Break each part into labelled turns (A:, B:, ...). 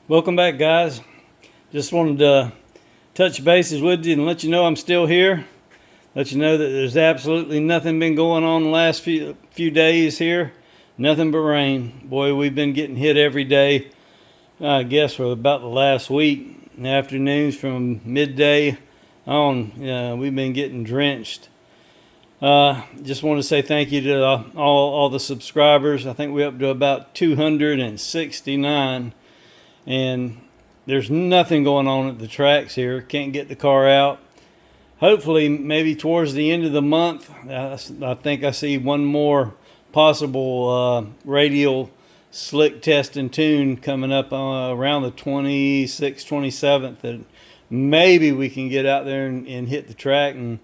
A: Welcome back, guys. Just wanted to touch bases with you and let you know I'm still here. Let you know that there's absolutely nothing been going on the last few days here. Nothing but rain. Boy, we've been getting hit every day, I guess, for about the last week. In the afternoons from midday on, we've been getting drenched. Just want to say thank you to all the subscribers. I think we're up to about 269. And there's nothing going on at the tracks here. Can't get the car out. Hopefully, maybe towards the end of the month, I think I see one more possible radial slick test and tune coming up around the 26th, 27th. That maybe we can get out there and hit the track and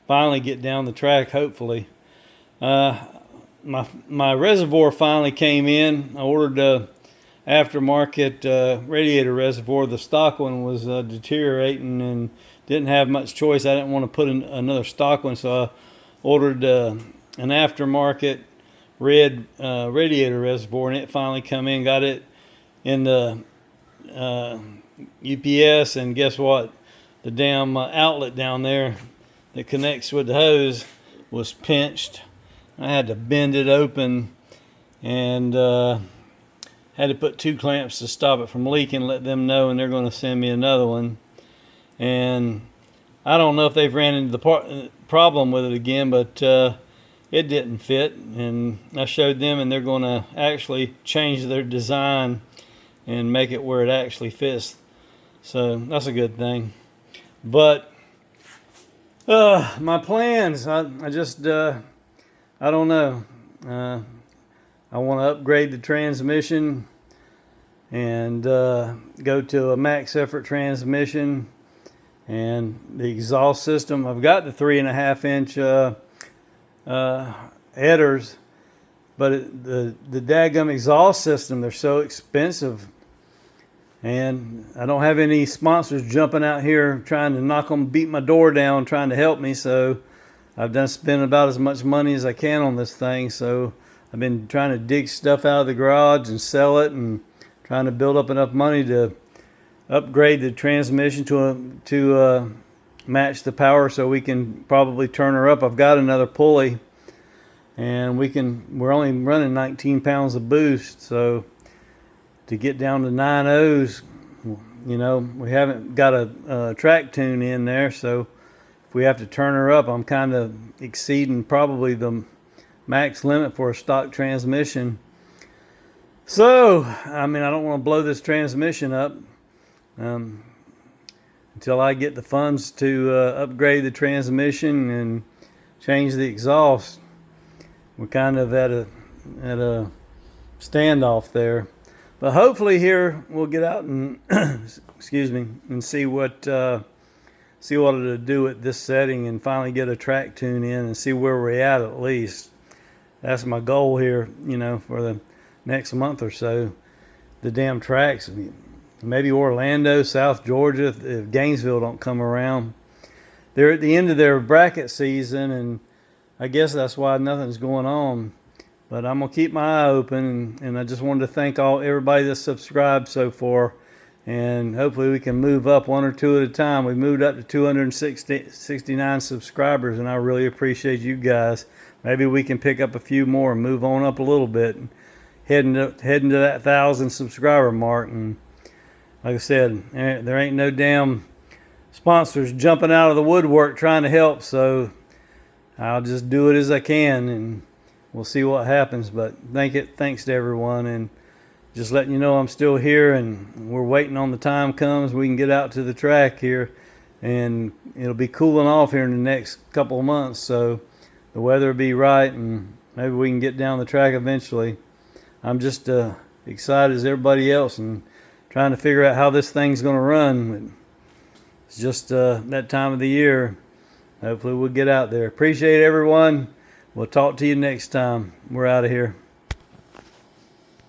A: finally get down the track, hopefully. My reservoir finally came in. I ordered a aftermarket radiator reservoir. The stock one was deteriorating and didn't have much choice. I didn't want to put in another stock one, so I ordered an aftermarket red radiator reservoir, and it finally come in. Got it in the UPS, and guess what? The damn outlet down there that connects with the hose was pinched. I had to bend it open and had to put 2 clamps to stop it from leaking, let them know, and they're going to send me another one. And I don't know if they've ran into the problem with it again, but it didn't fit. And I showed them, and they're going to actually change their design and make it where it actually fits. So that's a good thing. But my plans, I don't know. I want to upgrade the transmission and go to a max effort transmission, and the exhaust system. I've got the 3.5-inch headers, but the daggum exhaust system, they're so expensive, and I don't have any sponsors jumping out here trying to beat my door down, trying to help me. So I've done spend about as much money as I can on this thing. So I've been trying to dig stuff out of the garage and sell it, and trying to build up enough money to upgrade the transmission to match the power, so we can probably turn her up. I've got another pulley, and we're only running 19 pounds of boost, so to get down to 9.0s, we haven't got a track tune in there, so if we have to turn her up, I'm kind of exceeding probably the max limit for a stock transmission. So, I don't want to blow this transmission up until I get the funds to upgrade the transmission and change the exhaust. We're kind of at a standoff there. But hopefully here we'll get out and and see what it'll do at this setting, and finally get a track tune in and see where we're at least. That's my goal here, for the next month or so. The damn tracks, maybe Orlando, South Georgia, if Gainesville don't come around. They're at the end of their bracket season, and I guess that's why nothing's going on. But I'm going to keep my eye open, and I just wanted to thank everybody that's subscribed so far. And hopefully we can move up one or two at a time. We moved up to 269 subscribers, and I really appreciate you guys. Maybe we can pick up a few more and move on up a little bit, and heading to that 1,000 subscriber mark. And like I said, there ain't no damn sponsors jumping out of the woodwork trying to help, so I'll just do it as I can, and we'll see what happens. But thanks to everyone, and just letting you know I'm still here, and we're waiting on the time comes we can get out to the track here, and it'll be cooling off here in the next couple of months, so the weather will be right, and maybe we can get down the track eventually. I'm just excited as everybody else, and trying to figure out how this thing's going to run. It's just that time of the year. Hopefully we'll get out there. Appreciate everyone. We'll talk to you next time. We're out of here.